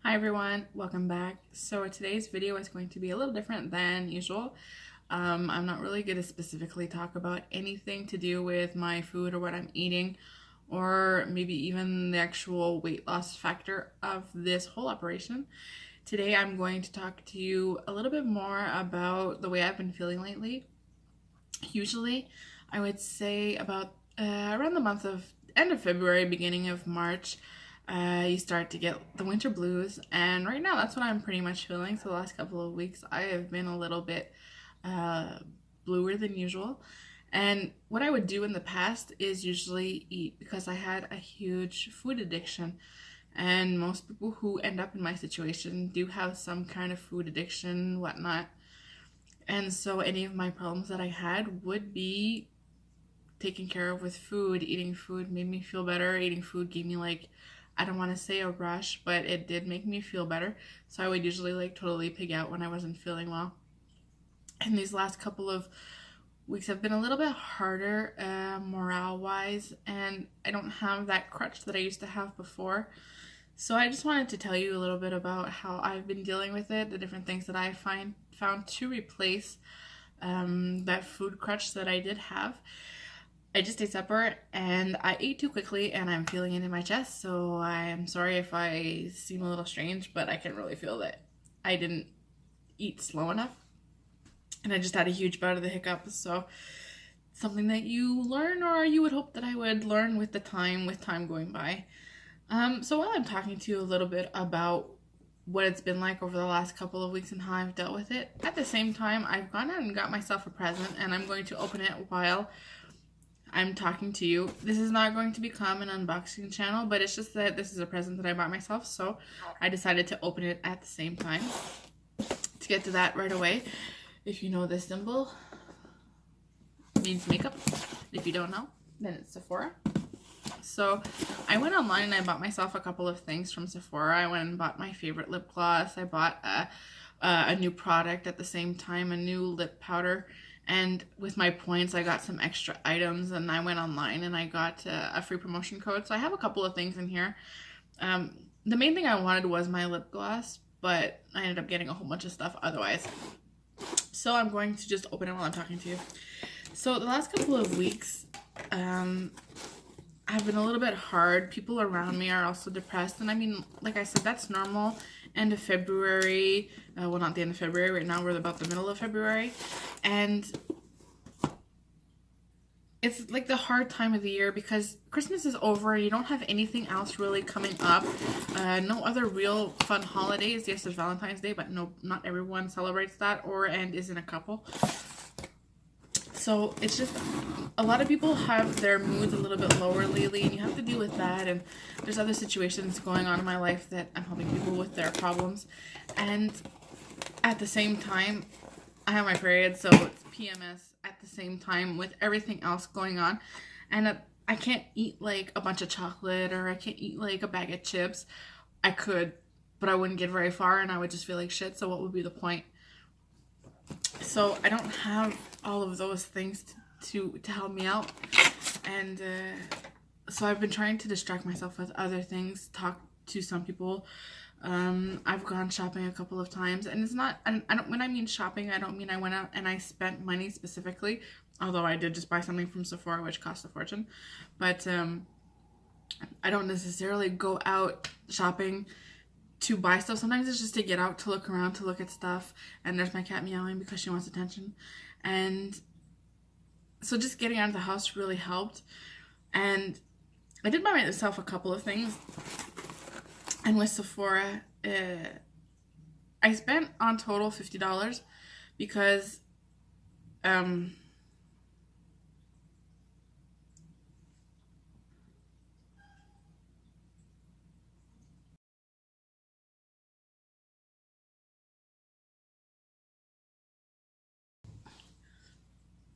Hi everyone, welcome back. So today's video is going to be a little different than usual. I'm not really going to specifically talk about anything to do with my food or what I'm eating, or maybe even the actual weight loss factor of this whole operation. Today I'm going to talk to you a little bit more about the way I've been feeling lately. Usually, I would say about around the month of end of February, beginning of March, you start to get the winter blues, and right now that's what I'm pretty much feeling. So the last couple of weeks, I have been a little bit uh, bluer than usual. And what I would do in the past is usually eat because I had a huge food addiction. And most people who end up in my situation do have some kind of food addiction, whatnot. And so any of my problems that I had would be taken care of with food. Eating food made me feel better. Eating food gave me like, I don't want to say a rush, but it did make me feel better. So I would usually like totally pig out when I wasn't feeling well. And these last couple of weeks have been a little bit harder morale wise, and I don't have that crutch that I used to have before. So I just wanted to tell you a little bit about how I've been dealing with it, the different things that I found to replace that food crutch that I did have. I just ate supper and I ate too quickly and I'm feeling it in my chest, so I'm sorry if I seem a little strange, but I can really feel that I didn't eat slow enough and I just had a huge bout of the hiccups. So something that you learn, or you would hope that I would learn with time going by. So while I'm talking to you a little bit about what it's been like over the last couple of weeks and how I've dealt with it, at the same time, I've gone out and got myself a present and I'm going to open it while I'm talking to you. This is not going to become an unboxing channel, but it's just that this is a present that I bought myself, so I decided to open it at the same time. To get to that right away, if you know this symbol, it means makeup. If you don't know, then it's Sephora. So I went online and I bought myself a couple of things from Sephora. I went and bought my favorite lip gloss. I bought a new product at the same time, a new lip powder. And with my points, I got some extra items, and I went online and I got a free promotion code. So I have a couple of things in here. The main thing I wanted was my lip gloss, but I ended up getting a whole bunch of stuff otherwise. So I'm going to just open it while I'm talking to you. So the last couple of weeks, have been a little bit hard. People around me are also depressed, and I mean, like I said, that's normal. End of February, well, not the end of February, right now we're about the middle of February, and it's like the hard time of the year because Christmas is over and you don't have anything else really coming up. No other real fun holidays. Yes, there's Valentine's Day, but no, not everyone celebrates that and is in a couple. So it's just, a lot of people have their moods a little bit lower lately, and you have to deal with that. And there's other situations going on in my life that I'm helping people with their problems. And at the same time, I have my period, so it's PMS at the same time with everything else going on. And I can't eat like a bunch of chocolate, or I can't eat like a bag of chips. I could, but I wouldn't get very far and I would just feel like shit. So what would be the point? So I don't have all of those things to help me out, and so I've been trying to distract myself with other things, talk to some people. I've gone shopping a couple of times, and it's not, I don't, when I mean shopping, I don't mean I went out and I spent money specifically, although I did just buy something from Sephora which cost a fortune. But I don't necessarily go out shopping to buy stuff. Sometimes it's just to get out, to look around, to look at stuff. And there's my cat meowing because she wants attention. And so just getting out of the house really helped. And I did buy myself a couple of things. And with Sephora, I spent on total $50 because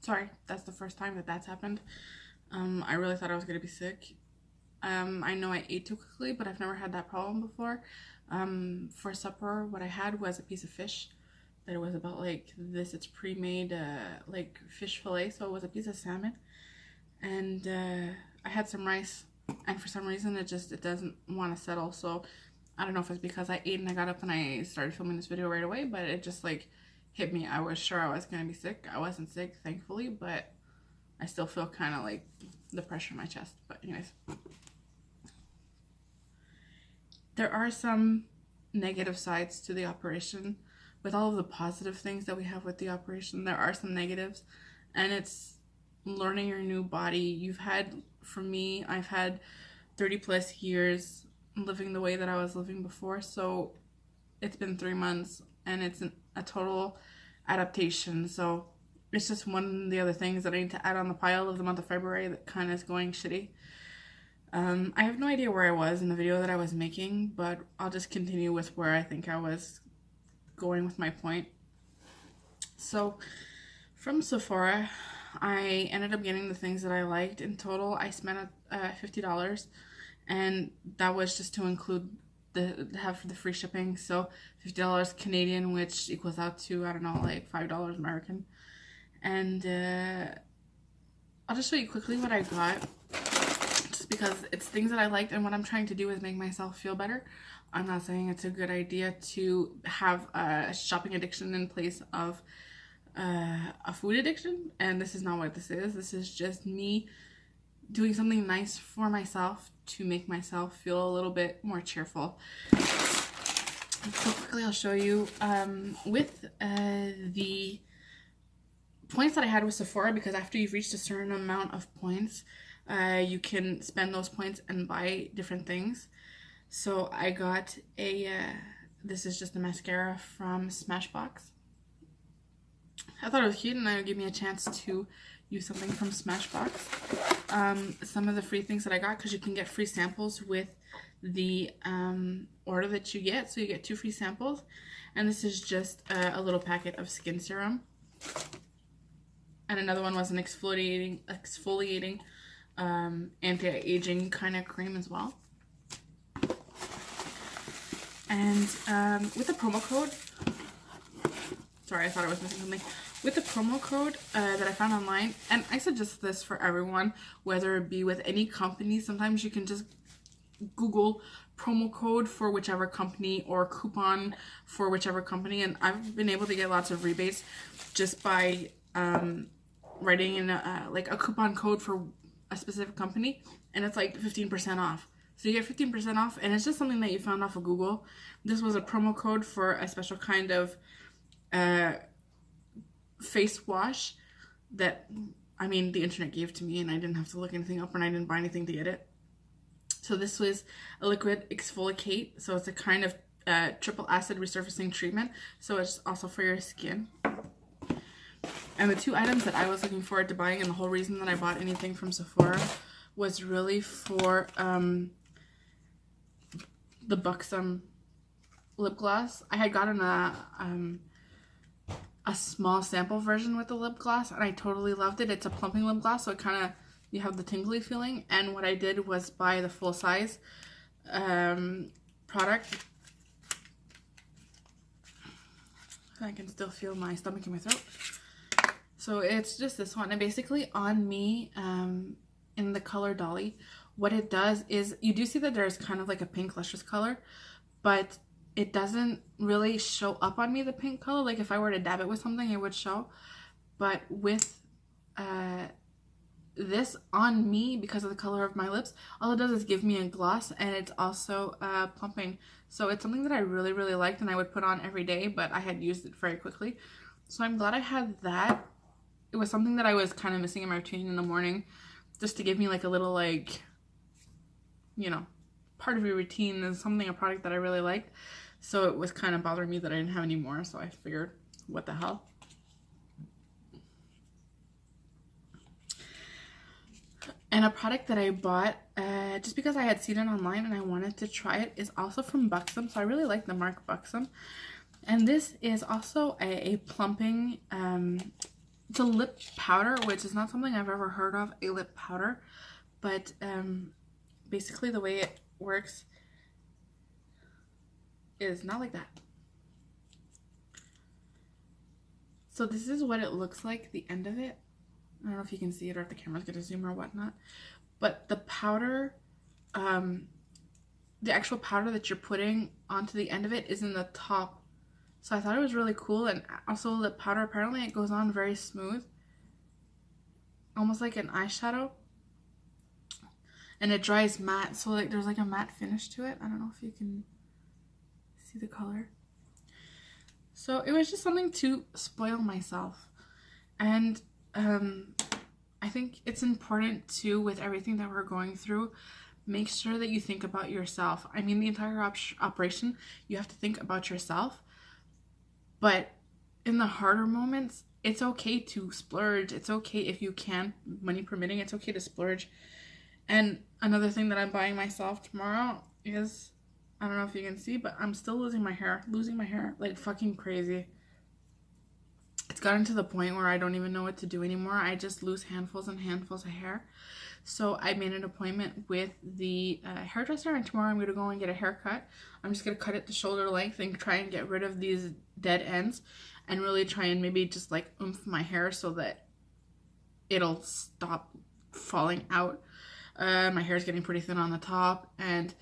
sorry, that's the first time that that's happened. I really thought I was gonna be sick. I know I ate too quickly, but I've never had that problem before. For supper, what I had was a piece of fish that it was about like this. It's pre-made like fish fillet, so it was a piece of salmon, and I had some rice. And for some reason, it doesn't want to settle. So I don't know if it's because I ate and I got up and I started filming this video right away, but it just like hit me. I was sure I was gonna be sick. I wasn't sick, thankfully, but I still feel kind of like the pressure in my chest. But anyways, there are some negative sides to the operation. With all of the positive things that we have with the operation, there are some negatives, and it's learning your new body. For me, I've had 30 plus years living the way that I was living before, so it's been 3 months and it's a total adaptation. So it's just one of the other things that I need to add on the pile of the month of February that kind of is going shitty. I have no idea where I was in the video that I was making, but I'll just continue with where I think I was going with my point. So from Sephora, I ended up getting the things that I liked. In total, I spent $50, and that was just to include have the free shipping. So $50 Canadian, which equals out to, I don't know, like $5 American. And I'll just show you quickly what I got, just because it's things that I liked, and what I'm trying to do is make myself feel better. I'm not saying it's a good idea to have a shopping addiction in place of a food addiction, and this is not what this is. This is just me doing something nice for myself to make myself feel a little bit more cheerful. So quickly I'll show you with the points that I had with Sephora, because after you've reached a certain amount of points, you can spend those points and buy different things. So I got this is just a mascara from Smashbox. I thought it was cute, and it would give me a chance to use something from Smashbox. Some of the free things that I got, because you can get free samples with the order that you get. So you get 2 free samples, and this is just a little packet of skin serum. And another one was an exfoliating anti-aging kind of cream as well. And with the promo code, sorry, I thought I was missing something. With the promo code that I found online, and I suggest this for everyone, whether it be with any company, sometimes you can just Google promo code for whichever company or coupon for whichever company, and I've been able to get lots of rebates just by writing in like a coupon code for a specific company, and it's like 15% off. So you get 15% off, and it's just something that you found off of Google. This was a promo code for a special kind of face wash that, I mean, the internet gave to me, and I didn't have to look anything up, and I didn't buy anything to get it. So this was a liquid exfoliate. So it's a kind of triple acid resurfacing treatment. So it's also for your skin. And the 2 items that I was looking forward to buying, and the whole reason that I bought anything from Sephora, was really for the Buxom lip gloss. I had gotten a small sample version with the lip gloss, and I totally loved it. It's a plumping lip gloss, so it kind of, you have the tingly feeling. And what I did was buy the full size product. I can still feel my stomach in my throat. So it's just this one, and basically on me, in the color Dolly, what it does is, you do see that there's kind of like a pink lustrous color, but it doesn't really show up on me, the pink color. Like if I were to dab it with something, it would show. But with this on me, because of the color of my lips, all it does is give me a gloss, and it's also plumping. So it's something that I really, really liked, and I would put on every day, but I had used it very quickly. So I'm glad I had that. It was something that I was kind of missing in my routine in the morning, just to give me like a little, like, you know, part of your routine is something, a product that I really liked. So it was kind of bothering me that I didn't have any more, so I figured, what the hell. And a product that I bought just because I had seen it online and I wanted to try it is also from Buxom. So I really like the mark Buxom. And this is also a plumping, it's a lip powder, which is not something I've ever heard of, a lip powder. But basically the way it works is not like that. So this is what it looks like, the end of it. I don't know if you can see it or if the camera's gonna zoom or whatnot. But the powder the actual powder that you're putting onto the end of it is in the top. So I thought it was really cool. And also the powder, apparently it goes on very smooth, almost like an eyeshadow, and it dries matte, so like there's like a matte finish to it. I don't know if you can see the color. So it was just something to spoil myself. And I think it's important too, with everything that we're going through, make sure that you think about yourself. I mean, the entire operation, you have to think about yourself. But in the harder moments, it's okay to splurge. It's okay if you can, money permitting, it's okay to splurge. And another thing that I'm buying myself tomorrow is, I don't know if you can see, but I'm still losing my hair like fucking crazy. It's gotten to the point where I don't even know what to do anymore. I just lose handfuls and handfuls of hair. So I made an appointment with the hairdresser, and tomorrow I'm going to go and get a haircut. I'm just going to cut it to shoulder length and try and get rid of these dead ends, and really try and maybe just like oomph my hair so that it'll stop falling out. My hair is getting pretty thin on the top, and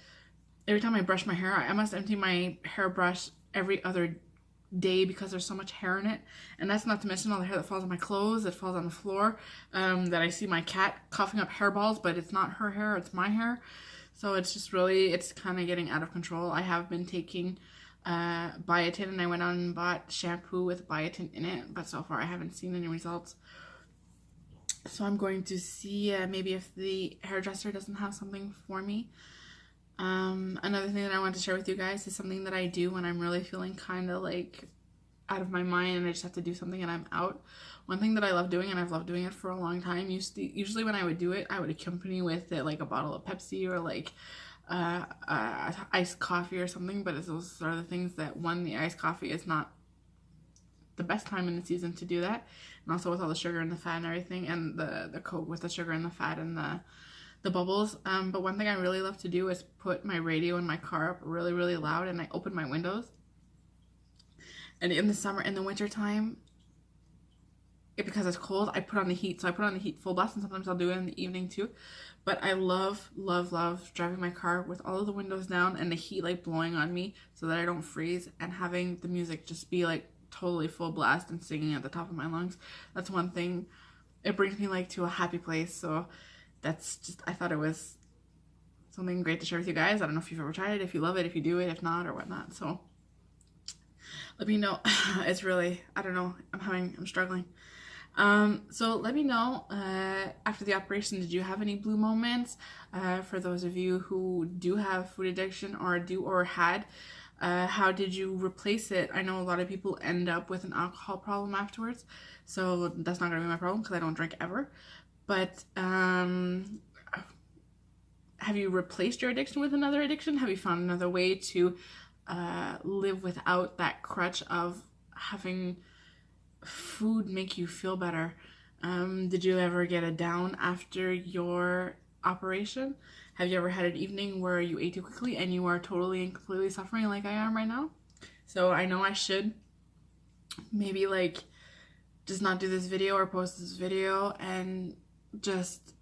every time I brush my hair, I must empty my hairbrush every other day because there's so much hair in it. And that's not to mention all the hair that falls on my clothes, that falls on the floor, that I see my cat coughing up hairballs, but it's not her hair, it's my hair. So it's just really, it's kind of getting out of control. I have been taking biotin, and I went out and bought shampoo with biotin in it, but so far I haven't seen any results. So I'm going to see maybe if the hairdresser doesn't have something for me. Another thing that I want to share with you guys is something that I do when I'm really feeling kind of like out of my mind and I just have to do something and I'm out. One thing that I love doing, and I've loved doing it for a long time, usually when I would do it, I would accompany with it like a bottle of Pepsi or like iced coffee or something. But those are the things that, one, the iced coffee is not the best time in the season to do that, and also with all the sugar and the fat and everything, and the Coke with the sugar and the fat and the bubbles. But one thing I really love to do is put my radio in my car up really, really loud, and I open my windows. And in the summer, in the winter time, because it's cold, I put on the heat. So I put on the heat full blast, and sometimes I'll do it in the evening too. But I love, love, love driving my car with all of the windows down and the heat like blowing on me so that I don't freeze, and having the music just be like totally full blast and singing at the top of my lungs. That's one thing. It brings me like to a happy place. So that's just, I thought it was something great to share with you guys. I don't know if you've ever tried it, if you love it, if you do it, if not, or whatnot. So let me know. It's really, I don't know, I'm struggling. So let me know, after the operation, did you have any blue moments? For those of you who do have food addiction or had, how did you replace it? I know a lot of people end up with an alcohol problem afterwards, so that's not gonna be my problem because I don't drink ever. But have you replaced your addiction with another addiction? Have you found another way to live without that crutch of having food make you feel better? Did you ever get a down after your operation? Have you ever had an evening where you ate too quickly and you are totally and completely suffering like I am right now? So I know I should maybe like just not do this video or post this video and just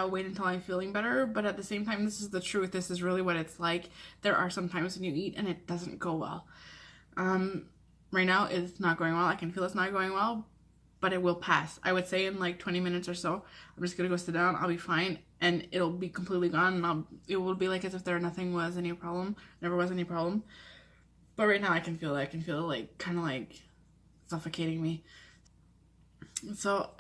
wait until I'm feeling better. But at the same time, this is the truth. This is really what it's like. There are some times when you eat and it doesn't go well. Right now it's not going well. I can feel it's not going well, but it will pass. I would say in like 20 minutes or so, I'm just gonna go sit down, I'll be fine, and it'll be completely gone, and it will be like as if never was any problem. But right now I can feel it. I can feel it like kind of like suffocating me. So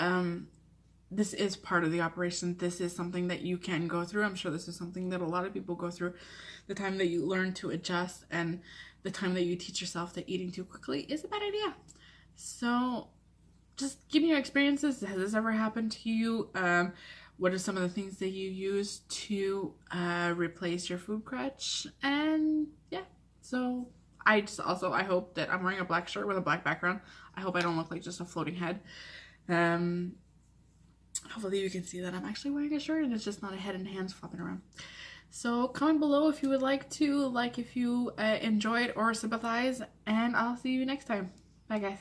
this is part of the operation. This is something that you can go through. I'm sure this is something that a lot of people go through. The time that you learn to adjust and the time that you teach yourself that eating too quickly is a bad idea. So just give me your experiences. Has this ever happened to you? What are some of the things that you use to replace your food crutch? And yeah, so I hope that I'm wearing a black shirt with a black background. I hope I don't look like just a floating head. Hopefully you can see that I'm actually wearing a shirt and it's just not a head and hands flopping around. So comment below if you would like to, if you enjoyed or sympathize, and I'll see you next time. Bye guys.